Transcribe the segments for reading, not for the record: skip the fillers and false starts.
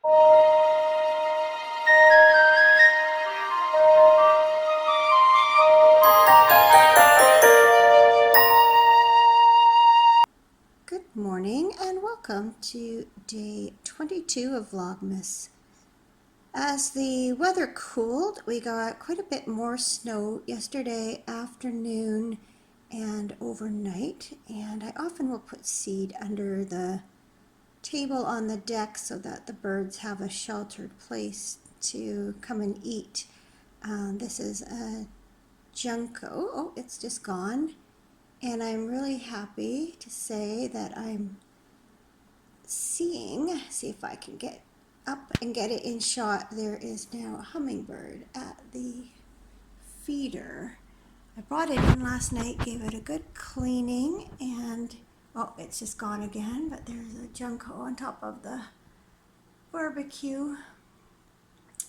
Good morning and welcome to day 22 of Vlogmas. As the weather cooled, we got quite a bit more snow yesterday afternoon and overnight, and I often will put seed under the table on the deck so that the birds have a sheltered place to come and eat. This is a junco. Oh, it's just gone. And I'm really happy to say that I'm see if I can get up and get it in shot. There is now a hummingbird at the feeder. I brought it in last night, gave it a good cleaning, and oh, it's just gone again, but there's a junco on top of the barbecue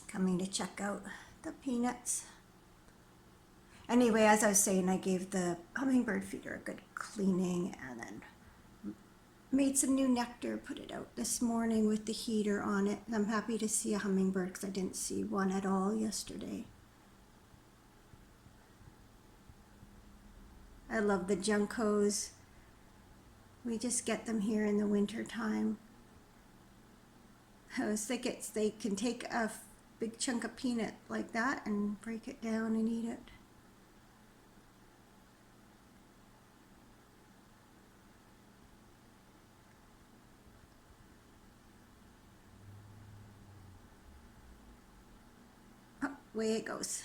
coming to check out the peanuts. Anyway, as I was saying, I gave the hummingbird feeder a good cleaning and then made some new nectar, put it out this morning with the heater on it. I'm happy to see a hummingbird because I didn't see one at all yesterday. I love the juncos. We just get them here in the winter time. I was thinking they can take a big chunk of peanut like that and break it down and eat it. Away it goes.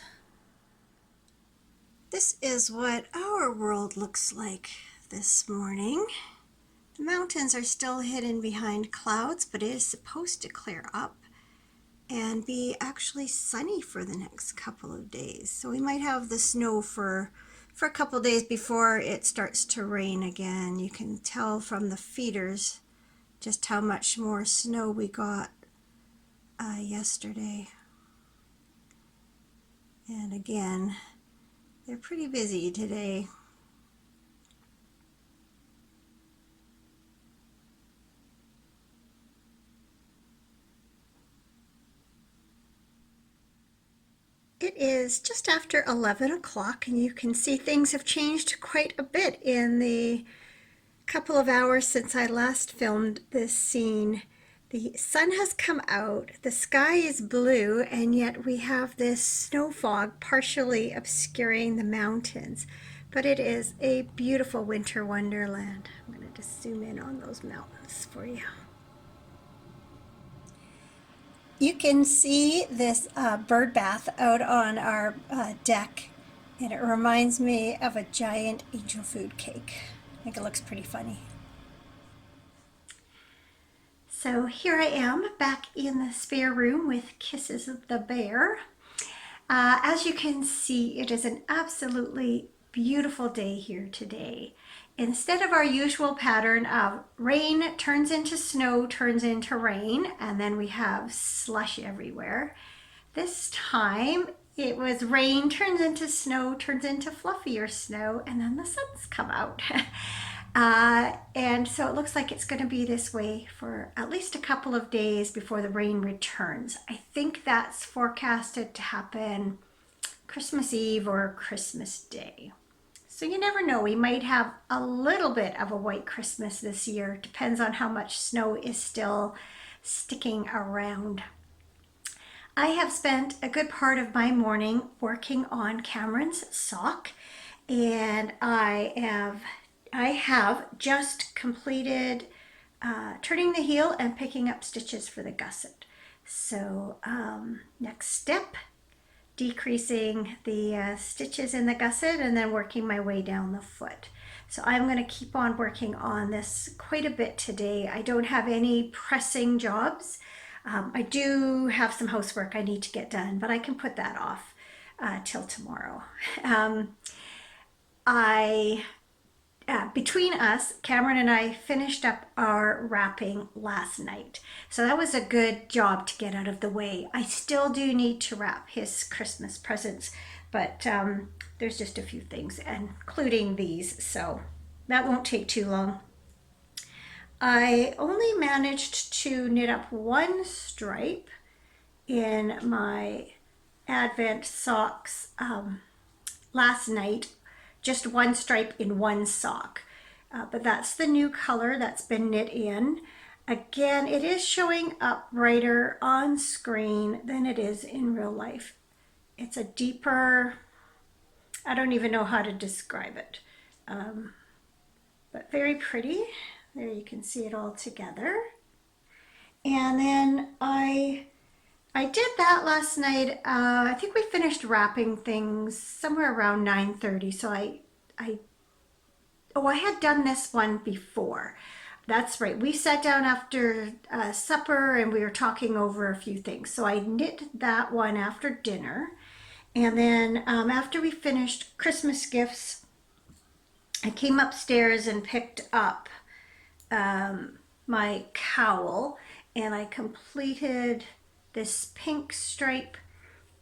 This is what our world looks like this morning. The mountains are still hidden behind clouds, but it is supposed to clear up and be actually sunny for the next couple of days. So we might have the snow for a couple of days before it starts to rain again. You can tell from the feeders just how much more snow we got yesterday. And again, they're pretty busy today. It is just after 11 o'clock, and you can see things have changed quite a bit in the couple of hours since I last filmed this scene. The sun has come out, the sky is blue, and yet we have this snow fog partially obscuring the mountains. But it is a beautiful winter wonderland. I'm going to just zoom in on those mountains for you. You can see this bird bath out on our deck, and it reminds me of a giant angel food cake. I think it looks pretty funny. So here I am back in the spare room with Kisses the bear. As you can see, it is an absolutely beautiful day here today. Instead of our usual pattern of rain turns into snow, turns into rain, and then we have slush everywhere, this time it was rain turns into snow, turns into fluffier snow, and then the sun's come out. And so it looks like it's going to be this way for at least a couple of days before the rain returns. I think that's forecasted to happen Christmas Eve or Christmas Day. So you never know, we might have a little bit of a white Christmas this year. Depends on how much snow is still sticking around. I have spent a good part of my morning working on Cameron's sock, and I have just completed turning the heel and picking up stitches for the gusset. So next step, decreasing the stitches in the gusset and then working my way down the foot. So I'm going to keep on working on this quite a bit today. I don't have any pressing jobs. I do have some housework I need to get done, but I can put that off till tomorrow. Between us, Cameron and I finished up our wrapping last night. So that was a good job to get out of the way. I still do need to wrap his Christmas presents, but there's just a few things, including these, so that won't take too long. I only managed to knit up one stripe in my Advent socks last night, just one stripe in one sock. But that's the new color that's been knit in. Again, it is showing up brighter on screen than it is in real life. It's a deeper, I don't even know how to describe it, but very pretty. There you can see it all together. And then I did that last night. I think we finished wrapping things somewhere around 9:30. So I had done this one before. That's right. We sat down after supper and we were talking over a few things. So I knit that one after dinner. And then after we finished Christmas gifts, I came upstairs and picked up my cowl, and I completed this pink stripe,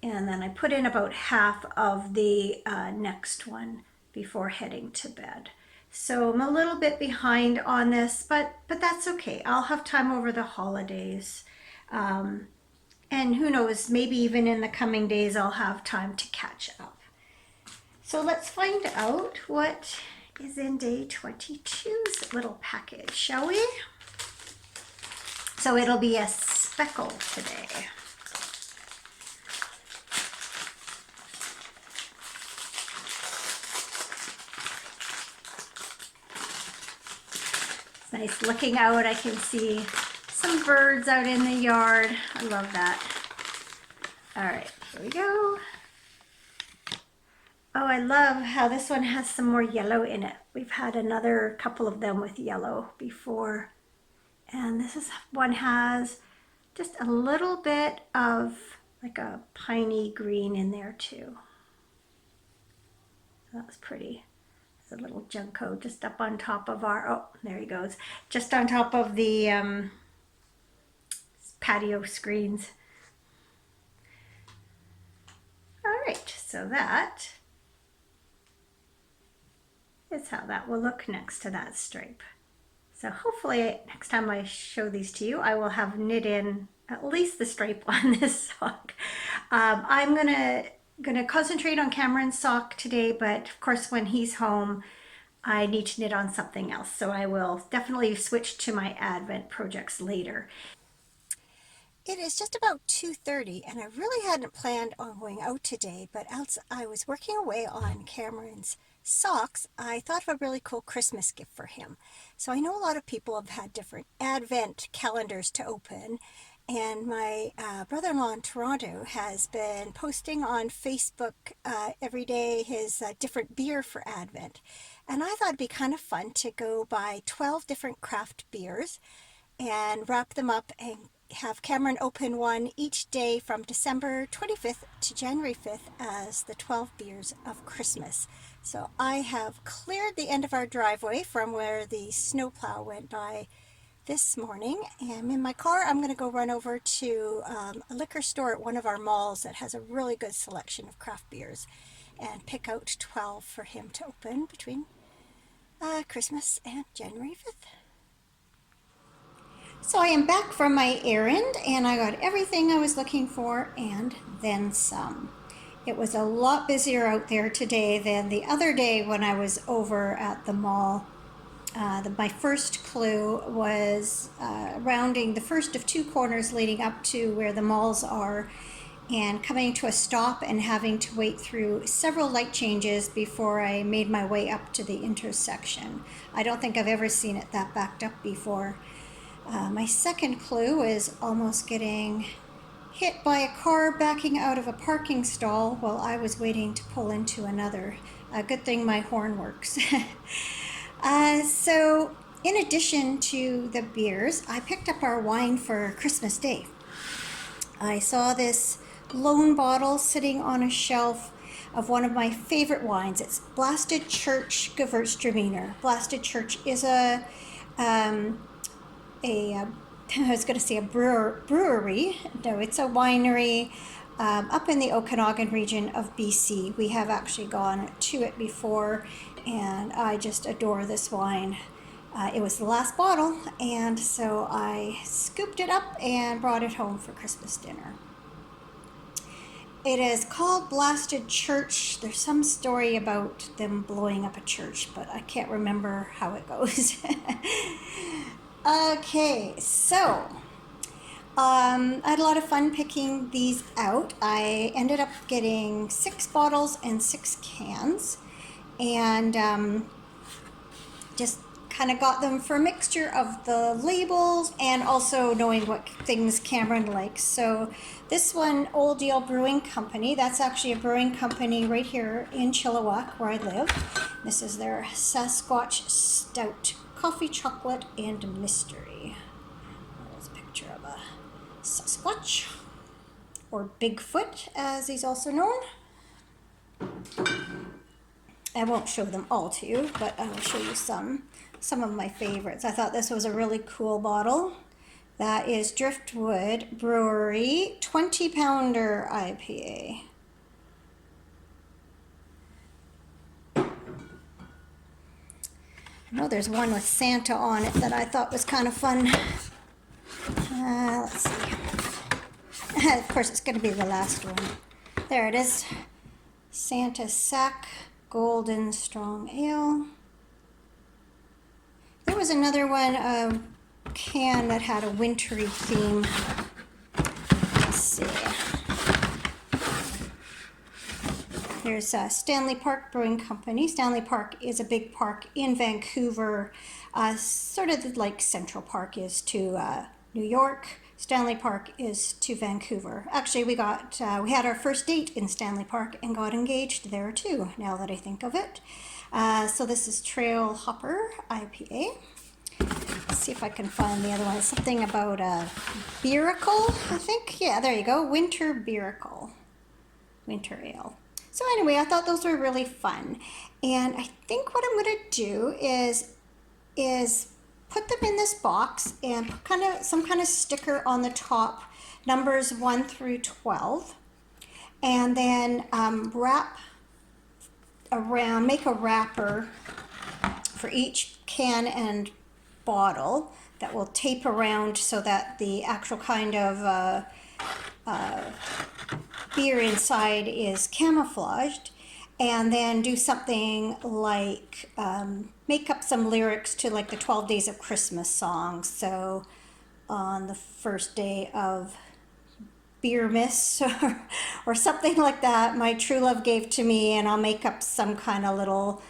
and then I put in about half of the next one before heading to bed. So I'm a little bit behind on this, but that's okay. I'll have time over the holidays. And who knows, maybe even in the coming days I'll have time to catch up. So let's find out what is in day 22's little package, shall we? So it'll be a speckle today. It's nice looking out. I can see some birds out in the yard. I love that. All right, here we go. Oh, I love how this one has some more yellow in it. We've had another couple of them with yellow before. And one has just a little bit of like a piney green in there too. That's pretty. There's a little Junco just up on top of oh, there he goes. Just on top of the patio screens. All right, so that is how that will look next to that stripe. So hopefully next time I show these to you, I will have knit in at least the stripe on this sock. I'm gonna concentrate on Cameron's sock today, but of course when he's home, I need to knit on something else. So I will definitely switch to my Advent projects later. It is just about 2:30 and I really hadn't planned on going out today, but as I was working away on Cameron's socks, I thought of a really cool Christmas gift for him. So I know a lot of people have had different Advent calendars to open, and my brother-in-law in Toronto has been posting on Facebook every day his different beer for Advent. And I thought it'd be kind of fun to go buy 12 different craft beers and wrap them up and have Cameron open one each day from December 25th to January 5th as the 12 beers of Christmas. So I have cleared the end of our driveway from where the snowplow went by this morning, and in my car I'm going to go run over to a liquor store at one of our malls that has a really good selection of craft beers and pick out 12 for him to open between Christmas and January 5th. So I am back from my errand and I got everything I was looking for and then some. It was a lot busier out there today than the other day when I was over at the mall. My first clue was rounding the first of two corners leading up to where the malls are and coming to a stop and having to wait through several light changes before I made my way up to the intersection. I don't think I've ever seen it that backed up before. My second clue is almost getting hit by a car backing out of a parking stall while I was waiting to pull into another. Good thing my horn works. So in addition to the beers, I picked up our wine for Christmas Day. I saw this lone bottle sitting on a shelf of one of my favorite wines. It's Blasted Church Gewürztraminer. Blasted Church is I was going to say a brewery. No, it's a winery up in the Okanagan region of BC. We have actually gone to it before, and I just adore this wine. It was the last bottle, and so I scooped it up and brought it home for Christmas dinner. It is called Blasted Church. There's some story about them blowing up a church, but I can't remember how it goes. Okay, so I had a lot of fun picking these out. I ended up getting 6 bottles and 6 cans, and just kind of got them for a mixture of the labels and also knowing what things Cameron likes. So this one, Old Yale Brewing Company, that's actually a brewing company right here in Chilliwack where I live. This is their Sasquatch Stout, coffee, chocolate, and mystery. There's a picture of a Sasquatch, or Bigfoot as he's also known. I won't show them all to you, but I will show you some of my favorites. I thought this was a really cool bottle. That is Driftwood Brewery 20-pounder IPA. I know there's one with Santa on it that I thought was kind of fun. Let's see. Of course, it's going to be the last one. There it is. Santa Sack Golden Strong Ale. There was another one, a can that had a wintry theme. Let's see. There's Stanley Park Brewing Company. Stanley Park is a big park in Vancouver, sort of like Central Park is to New York. Stanley Park is to Vancouver. Actually, we had our first date in Stanley Park and got engaged there too, now that I think of it. So this is Trail Hopper IPA. Let's see if I can find the other one. It's something about a Beeracle, I think. Yeah, there you go. Winter Beeracle. Winter Ale. So anyway, I thought those were really fun. And I think what I'm going to do is put them in this box and put some kind of sticker on the top, numbers 1 through 12, and then wrap around, make a wrapper for each can and bottle that will tape around so that the actual kind of beer inside is camouflaged, and then do something like make up some lyrics to like the 12 Days of Christmas songs. So on the first day of Beermas or something like that, my true love gave to me, and I'll make up some kind of little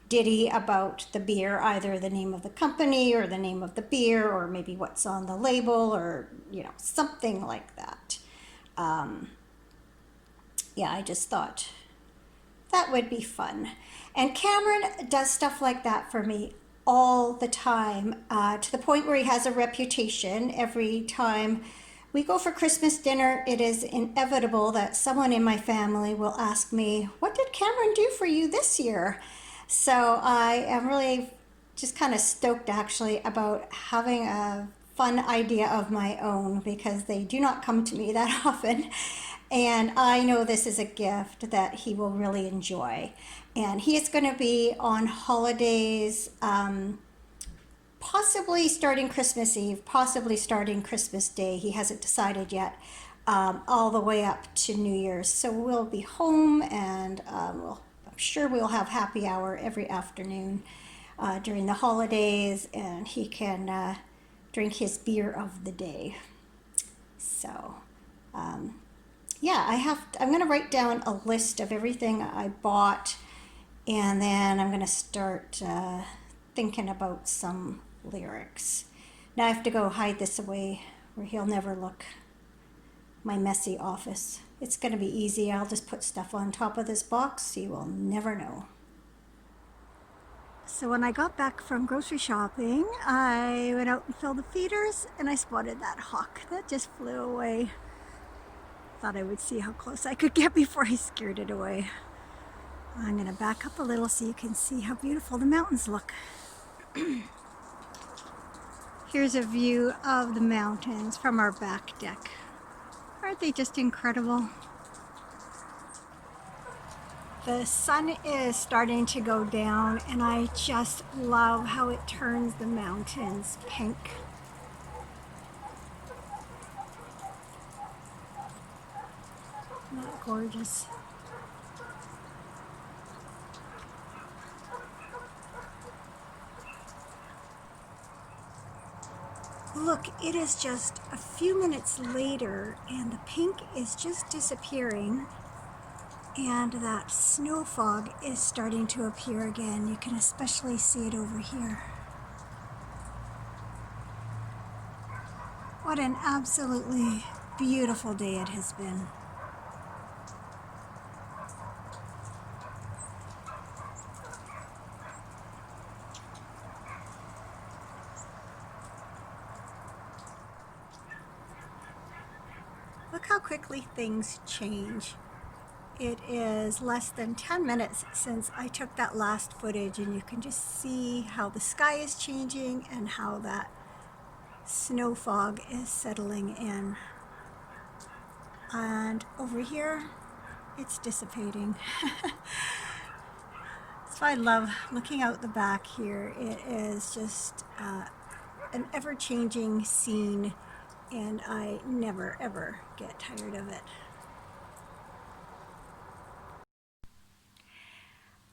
ditty about the beer, either the name of the company or the name of the beer, or maybe what's on the label, or something like that. Yeah, I just thought that would be fun. And Cameron does stuff like that for me all the time, to the point where he has a reputation. Every time we go for Christmas dinner, it is inevitable that someone in my family will ask me, what did Cameron do for you this year? So I am really just kind of stoked actually about having a fun idea of my own, because they do not come to me that often. And I know this is a gift that he will really enjoy. And he is going to be on holidays, possibly starting Christmas Eve, possibly starting Christmas Day. He hasn't decided yet, all the way up to New Year's. So we'll be home, and I'm sure we'll have happy hour every afternoon during the holidays, and he can drink his beer of the day. So yeah, I'm going to write down a list of everything I bought, and then I'm going to start thinking about some lyrics. Now I have to go hide this away where he'll never look. My messy office. It's going to be easy. I'll just put stuff on top of this box. He will never know. So when I got back from grocery shopping, I went out and filled the feeders, and I spotted that hawk that just flew away. Thought I would see how close I could get before I scared it away. I'm going to back up a little so you can see how beautiful the mountains look. Here's a view of the mountains from our back deck. Aren't they just incredible? The sun is starting to go down, and I just love how it turns the mountains pink. Isn't that gorgeous? Look, it is just a few minutes later, and the pink is just disappearing, and that snow fog is starting to appear again. You can especially see it over here. What an absolutely beautiful day it has been. Look how quickly things change. It is less than 10 minutes since I took that last footage, and you can just see how the sky is changing and how that snow fog is settling in. And over here, it's dissipating. So I love looking out the back here. It is just an ever-changing scene, and I never ever get tired of it.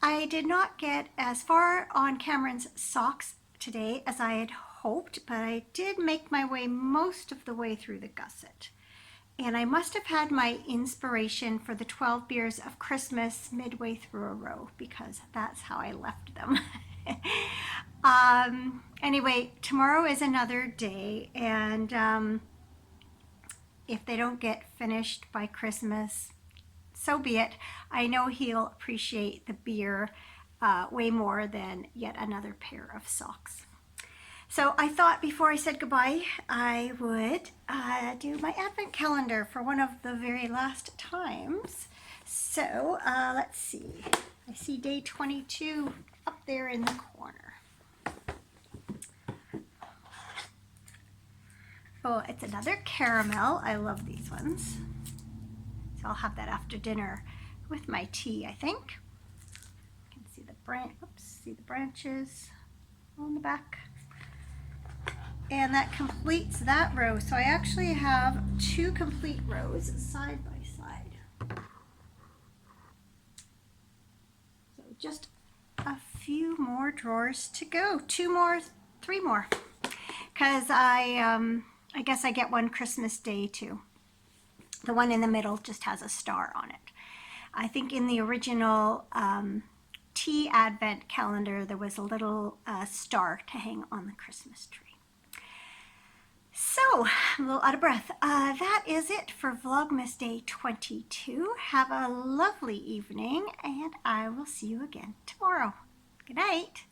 I did not get as far on Cameron's socks today as I had hoped, but I did make my way most of the way through the gusset. And I must have had my inspiration for the 12 beers of Christmas midway through a row, because that's how I left them. Anyway, tomorrow is another day, and if they don't get finished by Christmas, so be it. I know he'll appreciate the beer way more than yet another pair of socks. So I thought before I said goodbye, I would do my advent calendar for one of the very last times. So let's see. I see day 22 up there in the corner. Oh, it's another caramel. I love these ones. So I'll have that after dinner with my tea, I think. You can see see the branches on the back. And that completes that row. So I actually have 2 complete rows side by side. So just a few more drawers to go. 2 more, 3 more. Because I guess I get one Christmas Day too. The one in the middle just has a star on it. I think in the original tea advent calendar, there was a little star to hang on the Christmas tree. So, I'm a little out of breath. That is it for Vlogmas Day 22. Have a lovely evening, and I will see you again tomorrow. Good night.